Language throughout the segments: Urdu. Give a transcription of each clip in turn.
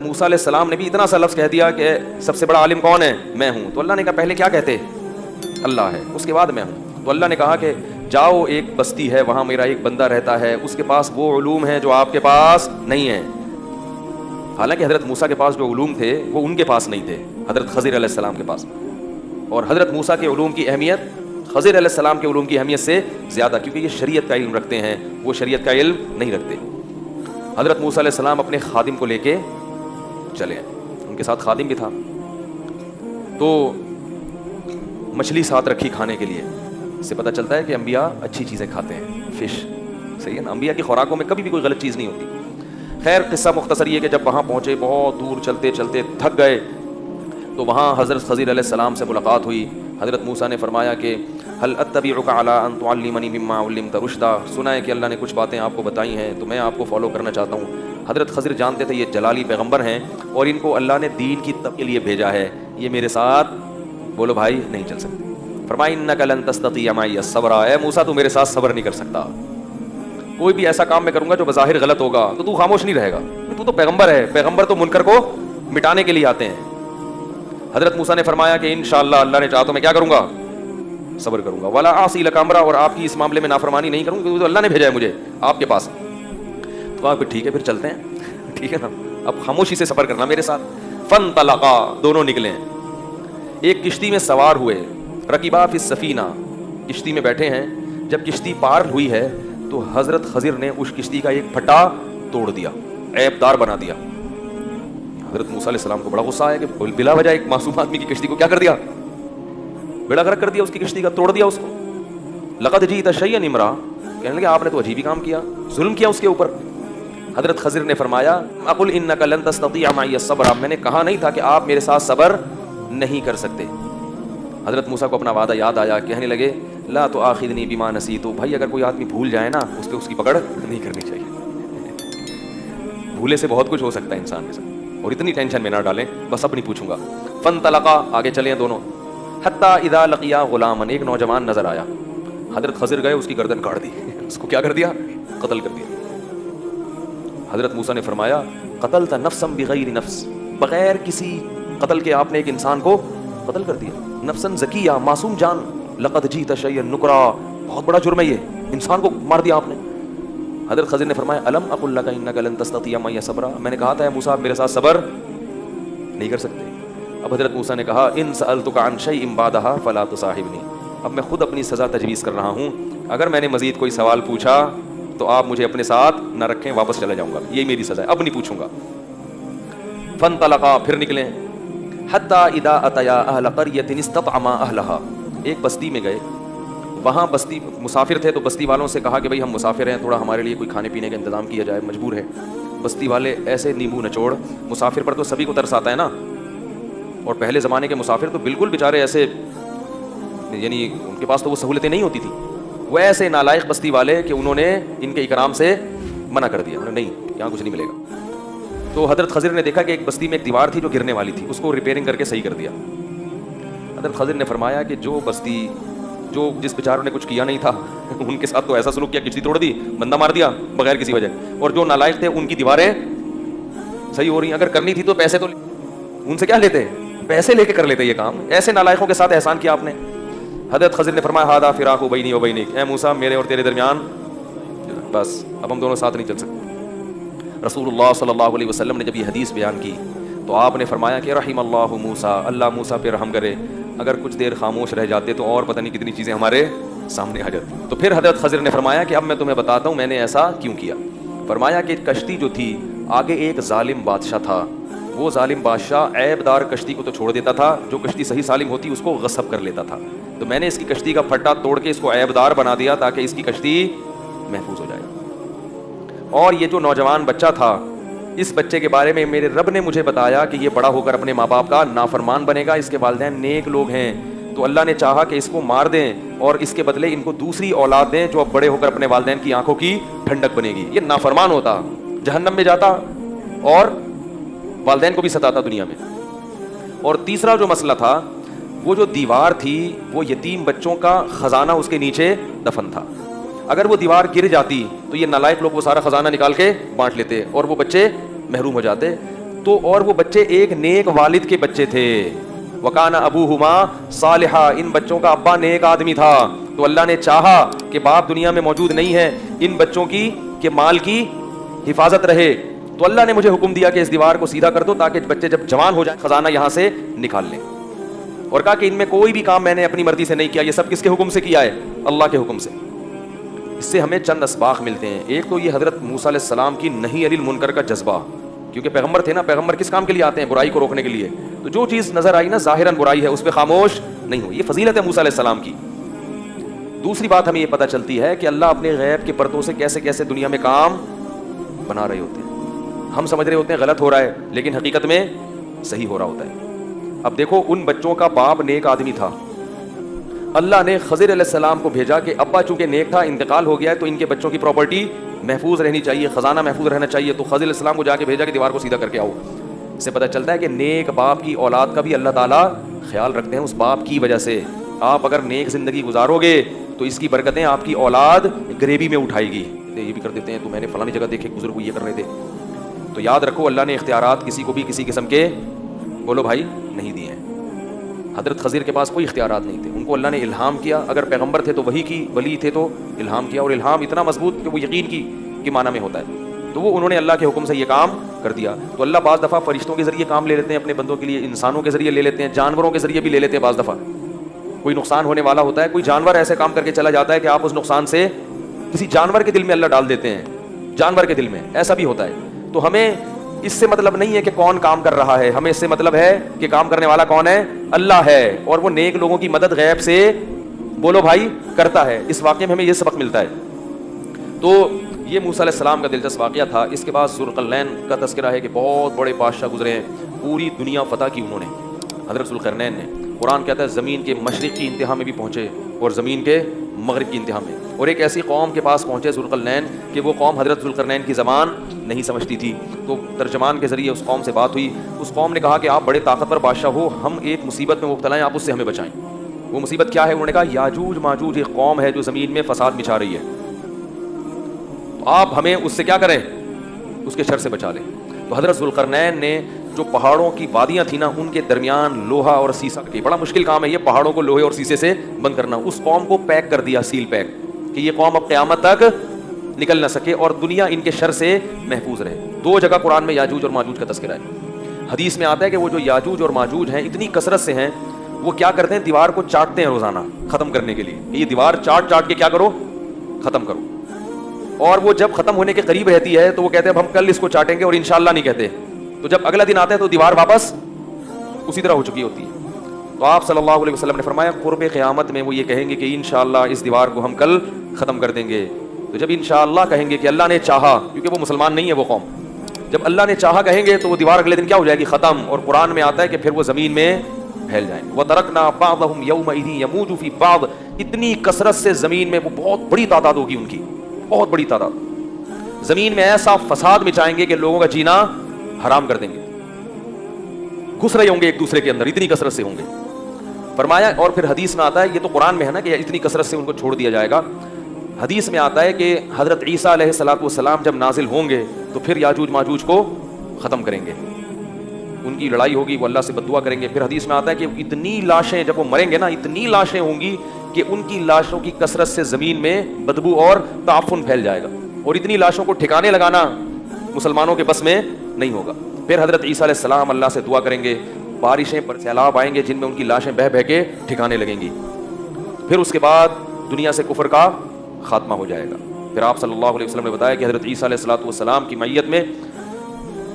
موسیٰ علیہ السلام نے بھی اتنا سا لفظ کہہ دیا کہ سب سے بڑا عالم کون ہے؟ میں ہوں. تو اللہ نے کہا پہلے کیا کہتے؟ اللہ ہے, اس کے بعد میں ہوں. تو اللہ نے کہا کہ جاؤ ایک بستی ہے, وہاں میرا ایک بندہ رہتا ہے, اس کے پاس وہ علوم ہیں جو آپ کے پاس نہیں ہیں. حالانکہ حضرت موسیٰ کے پاس جو علوم تھے وہ ان کے پاس نہیں تھے, حضرت خضر علیہ السلام کے پاس. اور حضرت موسیٰ کے علوم کی اہمیت خضر علیہ السلام کے علوم کی اہمیت سے زیادہ, کیونکہ یہ شریعت کا علم رکھتے ہیں, وہ شریعت کا علم نہیں رکھتے. حضرت موسیٰ علیہ السلام اپنے خادم کو لے کے چلے, ان کے ساتھ خادم بھی تھا. تو مچھلی ساتھ رکھی کھانے کے لیے, اس سے پتہ چلتا ہے کہ انبیاء اچھی چیزیں کھاتے ہیں, فش, صحیح ہے نا, انبیاء کی خوراکوں میں کبھی بھی کوئی غلط چیز نہیں ہوتی. خیر قصہ مختصر یہ کہ جب وہاں پہنچے, بہت دور چلتے چلتے تھک گئے, تو وہاں حضرت خضر علیہ السلام سے ملاقات ہوئی. حضرت موسیٰ نے فرمایا کہ هل اتبعک علی ان تعلمنی مما علمت رشدا, سنا ہے کہ اللہ نے کچھ باتیں آپ کو بتائی ہیں تو میں آپ کو فالو کرنا چاہتا ہوں. حضرت خضر جانتے تھے یہ جلالی پیغمبر ہیں اور ان کو اللہ نے دین کی تب کے لیے بھیجا ہے, یہ میرے ساتھ بولو بھائی نہیں چل سکتے. فرمایا انک لن تستطیع معی الصبر, اے موسیٰ تو میرے ساتھ صبر نہیں کر سکتا, کوئی بھی ایسا کام میں کروں گا جو بظاہر غلط ہوگا تو خاموش نہیں رہے گا, تو پیغمبر ہے, پیغمبر تو منکر کو مٹانے کے لیے آتے ہیں. حضرت موسیٰ نے فرمایا کہ انشاءاللہ اللہ نے چاہا تو میں کیا کروں گا؟ صبر کروں گا. ولا اعصی لک امرا, اور آپ کی اس معاملے میں نافرمانی نہیں کروں کیونکہ اللہ نے بھیجا ہے مجھے آپ کے پاس. تو آپ ٹھیک ہے پھر چلتے ہیں, ٹھیک ہے نا, اب خاموشی سے سفر کرنا میرے ساتھ. فانطلقا, دونوں نکلے, ایک کشتی میں سوار ہوئے. رکبا فی السفینہ, کشتی میں بیٹھے ہیں. جب کشتی پار ہوئی ہے تو حضرت خضر نے اس کشتی کا ایک پھٹا توڑ دیا, عیب دار بنا دیا. حضرت موسیٰ علیہ السلام کو بڑا غصہ آیا کہ بلا وجہ ایک معصوم آدمی کی کشتی کو کیا کر دیا, بیڑا غرق کر دیا, اس کی کشتی کا توڑ دیا اس کو. لقد جئت شیئا امرا, کہنے لگے آپ نے تو عجیب ہی کام کیا, ظلم کیا اس کے اوپر. حضرت خضر نے فرمایا اقل انک لن تستطیع معی الصبر, میں نے کہا نہیں تھا کہ آپ میرے ساتھ صبر نہیں کر سکتے. حضرت موسیٰ کو اپنا وعدہ یاد آیا, کہنے لگے لا تؤاخذنی بما نسیت, بھائی اگر کوئی آدمی بھول جائے نا اس پہ اس کی پکڑ نہیں کرنی چاہیے. بھولے سے بہت کچھ ہو سکتا ہے انسان کے ساتھ, اور اتنی ٹینشن میں نہ ڈالیں, بس اب نہیں پوچھوں گا. فانطلقا, آگے چلے ہیں دونوں. حتی اذا لقیا غلاما, ایک نوجوان نظر آیا. حضرت خضر گئے, اس کی گردن کاٹ دی, اس کو کیا کر دیا؟ قتل کر دیا. حضرت موسیٰ نے فرمایا قتلت نفسا بغیر نفس, بغیر کسی قتل کے آپ نے ایک انسان کو قتل کر دیا. نفسا زکیہ, معصوم جان. لقد جئت شیئا نکرا, بہت بڑا جرم ہے یہ, انسان کو مار دیا آپ نے. حضرت خضر نے فرمایا الم اقل لک انک لن تستطیع معی صبرا, میں نے کہا تھا موسیٰ آپ میرے ساتھ صبر نہیں کر سکتے. اب حضرت موسیٰ نے کہا ان سألتک عن شیء بعدها فلا تصاحبنی, اب میں خود اپنی سزا تجویز کر رہا ہوں, اگر میں نے مزید کوئی سوال پوچھا تو آپ مجھے اپنے ساتھ نہ رکھیں, واپس چلا جاؤں گا, یہی میری سزا ہے, اب نہیں پوچھوں گا. فانطلقا, پھر نکلے. حتی اذا اتیا اہل قریۃ استطعما اہلہا, ایک بستی میں گئے. وہاں بستی مسافر تھے تو بستی والوں سے کہا کہ بھائی ہم مسافر ہیں, تھوڑا ہمارے لیے کوئی کھانے پینے کا انتظام کیا جائے, مجبور ہے. بستی والے ایسے نیمبو نچوڑ, مسافر پر تو سبھی کو ترس آتا ہے نا, اور پہلے زمانے کے مسافر تو بالکل بیچارے ایسے, یعنی ان کے پاس تو وہ سہولتیں نہیں ہوتی تھیں, وہ ایسے نالائق بستی والے کہ انہوں نے ان کے اکرام سے منع کر دیا, انہوں نے نہیں یہاں کچھ نہیں ملے گا. تو حضرت خضر نے دیکھا کہ ایک بستی میں ایک دیوار تھی جو گرنے والی تھی, اس کو ریپیئرنگ کر کے صحیح کر دیا. حضرت خضر نے فرمایا کہ جو بستی, جو جس بیچاروں نے کچھ کیا نہیں تھا ان کے ساتھ تو ایسا سلوک کیا, کشتی توڑ دی, بندہ مار دیا بغیر کسی وجہ, اور جو نالائق تھے ان کی دیواریں صحیح ہو رہی ہیں. اگر کرنی تھی تو پیسے تو ان سے کیا لیتے, پیسے لے کے کر لیتے یہ کام. ایسے نالائقوں کے ساتھ احسان کیا آپ نے. حضرت خضر نے فرمایا ھذا فراق بینی و بینک, اے موسیٰ میرے اور تیرے درمیان بس, اب ہم دونوں ساتھ نہیں چل سکتے. رسول اللہ صلی اللہ علیہ وسلم نے جب یہ حدیث بیان کی تو آپ نے فرمایا کہ رحم اللہ موسیٰ, اللہ موسیٰ پہ رحم کرے, اگر کچھ دیر خاموش رہ جاتے تو اور پتہ نہیں کتنی چیزیں ہمارے سامنے آ جاتی. تو پھر حضرت خضر نے فرمایا کہ اب میں تمہیں بتاتا ہوں میں نے ایسا کیوں کیا. فرمایا کہ کشتی جو تھی آگے ایک ظالم بادشاہ تھا, وہ ظالم بادشاہ عیب دار کشتی کو تو چھوڑ دیتا تھا, جو کشتی صحیح سالم ہوتی اس کو غصب کر لیتا تھا. تو میں نے اس کی کشتی کا پھٹا توڑ کے اس کو عیب دار بنا دیا تاکہ اس کی کشتی محفوظ ہو جائے. اور یہ جو نوجوان بچہ تھا, اس بچے کے بارے میں میرے رب نے مجھے بتایا کہ یہ بڑا ہو کر اپنے ماں باپ کا نافرمان بنے گا, اس کے والدین نیک لوگ ہیں, تو اللہ نے چاہا کہ اس کو مار دیں اور اس کے بدلے ان کو دوسری اولاد دیں جو اب بڑے ہو کر اپنے والدین کی آنکھوں کی ٹھنڈک بنے گی. یہ نافرمان ہوتا, جہنم میں جاتا اور والدین کو بھی ستاتا دنیا میں. اور تیسرا جو مسئلہ تھا, وہ جو دیوار تھی وہ یتیم بچوں کا خزانہ اس کے نیچے دفن تھا. اگر وہ دیوار گر جاتی تو یہ نالائق لوگ وہ سارا خزانہ نکال کے بانٹ لیتے اور وہ بچے محروم ہو جاتے. تو اور وہ بچے ایک نیک والد کے بچے تھے. وکان ابوہما صالحا, ان بچوں کا ابا نیک آدمی تھا. تو اللہ نے چاہا کہ باپ دنیا میں موجود نہیں ہے, ان بچوں کی کہ مال کی حفاظت رہے, تو اللہ نے مجھے حکم دیا کہ اس دیوار کو سیدھا کر دو تاکہ بچے جب جوان ہو جائیں خزانہ یہاں سے نکال لیں. اور کہا کہ ان میں کوئی بھی کام میں نے اپنی مرضی سے نہیں کیا, یہ سب کس کے حکم سے کیا ہے؟ اللہ کے حکم سے. اس سے ہمیں چند اسباق ملتے ہیں. ایک تو یہ حضرت موسیٰ علیہ السلام کی نہی عن المنکر کا جذبہ, کیونکہ پیغمبر تھے نا, پیغمبر کس کام کے لیے آتے ہیں؟ برائی کو روکنے کے لیے. تو جو چیز نظر آئی نا ظاہراً برائی ہے, اس پہ خاموش نہیں ہو, یہ فضیلت ہے موسیٰ علیہ السلام کی. دوسری بات ہمیں یہ پتہ چلتی ہے کہ اللہ اپنے غیب کے پردوں سے کیسے کیسے دنیا میں کام بنا رہے ہوتے ہیں. ہم سمجھ رہے ہوتے ہیں غلط ہو رہا ہے, لیکن حقیقت میں صحیح ہو رہا ہوتا ہے. اب دیکھو, ان بچوں کا باپ نیک آدمی تھا. اللہ نے خضر علیہ السلام کو بھیجا کہ ابا چونکہ نیک تھا, انتقال ہو گیا ہے, تو ان کے بچوں کی پراپرٹی محفوظ رہنی چاہیے, خزانہ محفوظ رہنا چاہیے. تو خضر علیہ السلام کو جا کے بھیجا کہ دیوار کو سیدھا کر کے آؤ. اس سے پتہ چلتا ہے کہ نیک باپ کی اولاد کا بھی اللہ تعالیٰ خیال رکھتے ہیں اس باپ کی وجہ سے. آپ اگر نیک زندگی گزارو گے تو اس کی برکتیں آپ کی اولاد گریبی میں اٹھائے گی. یہ بھی کر دیتے ہیں, تو میں نے فلانی جگہ دیکھے بزرگ کو یہ کر رہے تھے. تو یاد رکھو, اللہ نے اختیارات کسی کو بھی کسی قسم کے بولو بھائی نہیں دیے ہیں. حضرت خضر کے پاس کوئی اختیارات نہیں تھے, ان کو اللہ نے الہام کیا. اگر پیغمبر تھے تو وحی کی, ولی تھے تو الہام کیا, اور الہام اتنا مضبوط کہ وہ یقین کی معنی میں ہوتا ہے. تو وہ انہوں نے اللہ کے حکم سے یہ کام کر دیا. تو اللہ بعض دفعہ فرشتوں کے ذریعے کام لے لیتے ہیں اپنے بندوں کے لیے, انسانوں کے ذریعے لے لیتے ہیں, جانوروں کے ذریعے بھی لے لیتے ہیں. بعض دفعہ کوئی نقصان ہونے والا ہوتا ہے, کوئی جانور ایسے کام کر کے چلا جاتا ہے کہ آپ اس نقصان سے کسی جانور کے دل میں اللہ ڈال دیتے ہیں, جانور کے دل میں ایسا بھی ہوتا ہے. تو ہمیں اس سے مطلب نہیں ہے کہ کون کام کر رہا ہے, ہمیں اس سے مطلب ہے کہ کام کرنے والا کون ہے؟ اللہ ہے, اور وہ نیک لوگوں کی مدد غیب سے بولو بھائی کرتا ہے. اس واقعے میں ہمیں یہ سبق ملتا ہے. تو یہ موسیٰ علیہ السلام کا دلچسپ واقعہ تھا. اس کے بعد ذوالقرنین کا تذکرہ ہے کہ بہت بڑے بادشاہ گزرے ہیں, پوری دنیا فتح کی انہوں نے, حضرت ذوالقرنین نے. قرآن کہتا ہے زمین کے مشرق کی انتہا میں بھی پہنچے اور زمین کے مغرب کی انتہا میں. اور ایک ایسی قوم کے پاس پہنچے ذوالقرنین کہ وہ قوم حضرت ذوالقرنین کی زبان نہیں سمجھتی تھی. تو ترجمان کے ذریعے اس قوم سے بات ہوئی. اس قوم نے کہا کہ آپ بڑے طاقتور بادشاہ ہو, ہم ایک مصیبت میں مبتلا ہیں, آپ اس سے ہمیں بچائیں. وہ مصیبت کیا ہے؟ انہوں نے کہا یاجوج ماجوج ایک قوم ہے جو زمین میں فساد مچا رہی ہے, تو آپ ہمیں اس سے کیا کریں, اس کے شر سے بچا لیں. تو حضرت ذوالقرنین نے جو پہاڑوں کی وادیاں تھیں نا, ان کے درمیان لوہا اور سیسا کی, بڑا مشکل کام ہے یہ پہاڑوں کو لوہے اور سیسے سے بند کرنا, اس قوم کو پیک کر دیا, سیل پیک, کہ یہ قوم اب قیامت تک نکل نہ سکے اور دنیا ان کے شر سے محفوظ رہے. 2 جگہ قرآن میں یاجوج اور ماجوج کا تذکرہ ہے. حدیث میں آتا ہے کہ وہ جو یاجوج اور ماجوج ہیں اتنی کثرت سے ہیں, وہ کیا کرتے ہیں, دیوار کو چاٹتے ہیں روزانہ ختم کرنے کے لیے. یہ دیوار چاٹ کے کیا کرو, ختم کرو. اور وہ جب ختم ہونے کے قریب رہتی ہے تو وہ کہتے ہیں اب ہم کل اس کو چاٹیں گے, اور انشاءاللہ نہیں کہتے. تو جب اگلا دن آتا ہے تو دیوار واپس اسی طرح ہو چکی ہوتی ہے. تو آپ صلی اللہ علیہ وسلم نے فرمایا قرب قیامت میں وہ یہ کہیں گے کہ انشاءاللہ اس دیوار کو ہم کل ختم کر دیں گے. تو جب انشاءاللہ کہیں گے کہ اللہ نے چاہا, کیونکہ وہ مسلمان نہیں ہے وہ قوم, جب اللہ نے چاہا کہیں گے تو وہ دیوار اگلے دن کیا ہو جائے گی, ختم. اور قرآن میں آتا ہے کہ پھر وہ زمین میں پھیل جائیں گے. وَتَرَكْنَا بَعْضَهُمْ يَوْمَئِذٍ يَمُوجُ فِي بَعْضٍ, اتنی کثرت سے زمین میں وہ بہت بڑی تعداد ہوگی, ان کی بہت بڑی تعداد, زمین میں ایسا فساد مچائیں گے کہ لوگوں کا جینا حرام کر دیں گے, گھس رہے ہوں گے ایک دوسرے کے اندر, اتنی کثرت سے ہوں گے. فرمایا, اور پھر حدیث میں آتا ہے, یہ تو قرآن میں ہے نا کہ اتنی کثرت سے ان کو چھوڑ دیا جائے گا. حدیث میں آتا ہے کہ حضرت عیسیٰ علیہ السلام جب نازل ہوں گے تو پھر یاجوج ماجوج کو ختم کریں گے, ان کی لڑائی ہوگی, وہ اللہ سے بد دعا کریں گے. پھر حدیث میں آتا ہے کہ اتنی لاشیں جب وہ مریں گے نا, اتنی لاشیں ہوں گی کہ ان کی لاشوں کی کثرت سے زمین میں بدبو اور تعفن پھیل جائے گا, اور اتنی لاشوں کو ٹھکانے لگانا مسلمانوں کے بس میں نہیں ہوگا. پھر حضرت عیسیٰ علیہ السلام اللہ سے دعا کریں گے, بارشیں پر سیلاب آئیں گے جن میں ان کی لاشیں بہہ بہہ کے ٹھکانے لگیں گی. پھر اس کے بعد دنیا سے کفر کا خاتمہ ہو جائے گا. پھر آپ صلی اللہ علیہ وسلم نے بتایا کہ حضرت عیسیٰ علیہ السلام کی معیت میں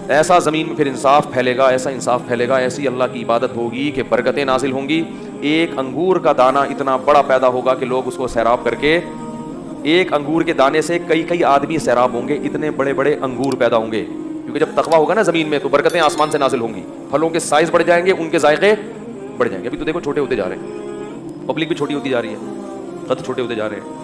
ایسا زمین میں پھر انصاف پھیلے گا, ایسا انصاف پھیلے گا, ایسی اللہ کی عبادت ہوگی کہ برکتیں نازل ہوں گی. ایک انگور کا دانہ اتنا بڑا پیدا ہوگا کہ لوگ اس کو سیراب کر کے, ایک انگور کے دانے سے کئی آدمی سیراب ہوں گے, اتنے بڑے بڑے انگور پیدا ہوں گے. کیونکہ جب تقویٰ ہوگا نا زمین میں تو برکتیں آسمان سے نازل ہوں گی, پھلوں کے سائز بڑھ جائیں گے, ان کے ذائقے بڑھ جائیں گے. ابھی تو دیکھو چھوٹے ہوتے جا رہے ہیں, پبلک بھی چھوٹی ہوتی جا رہی ہے, خط چھوٹے ہوتے جا رہے ہیں.